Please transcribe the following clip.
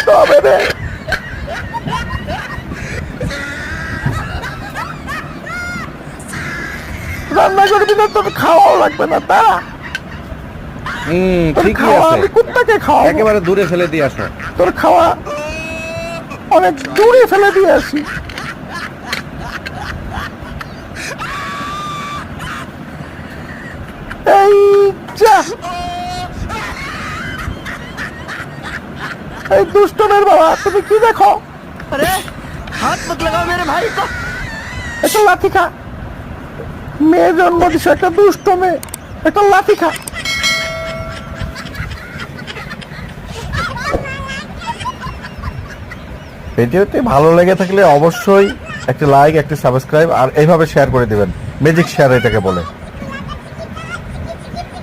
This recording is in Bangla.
তবে রে রান্না করবি না, তোর খাওয়াও লাগবে না তা। ঠিকই খাওয়া আছে, আমি কুত্তাকে খাওয়া, একেবারে দূরে ফেলে দিয়ে আসো। তোর খাওয়া অনেক দূরে ফেলে দিয়ে আসি। এই যা, এই দুষ্টমের বাবা, তুমি কি দেখো? अरे हाथ मत लगाओ मेरे भाई को। একটা লাঠি খা, মেয়ে জন্ম দিছে, একটা দুষ্ট মেয়ে, একটা লাঠি খা। ভিডিওটি ভালো লেগে থাকলে অবশ্যই একটা লাইক, একটা সাবস্ক্রাইব আর এইভাবে শেয়ার করে দিবেন। ম্যাজিক শেয়ার এটাকে বলে।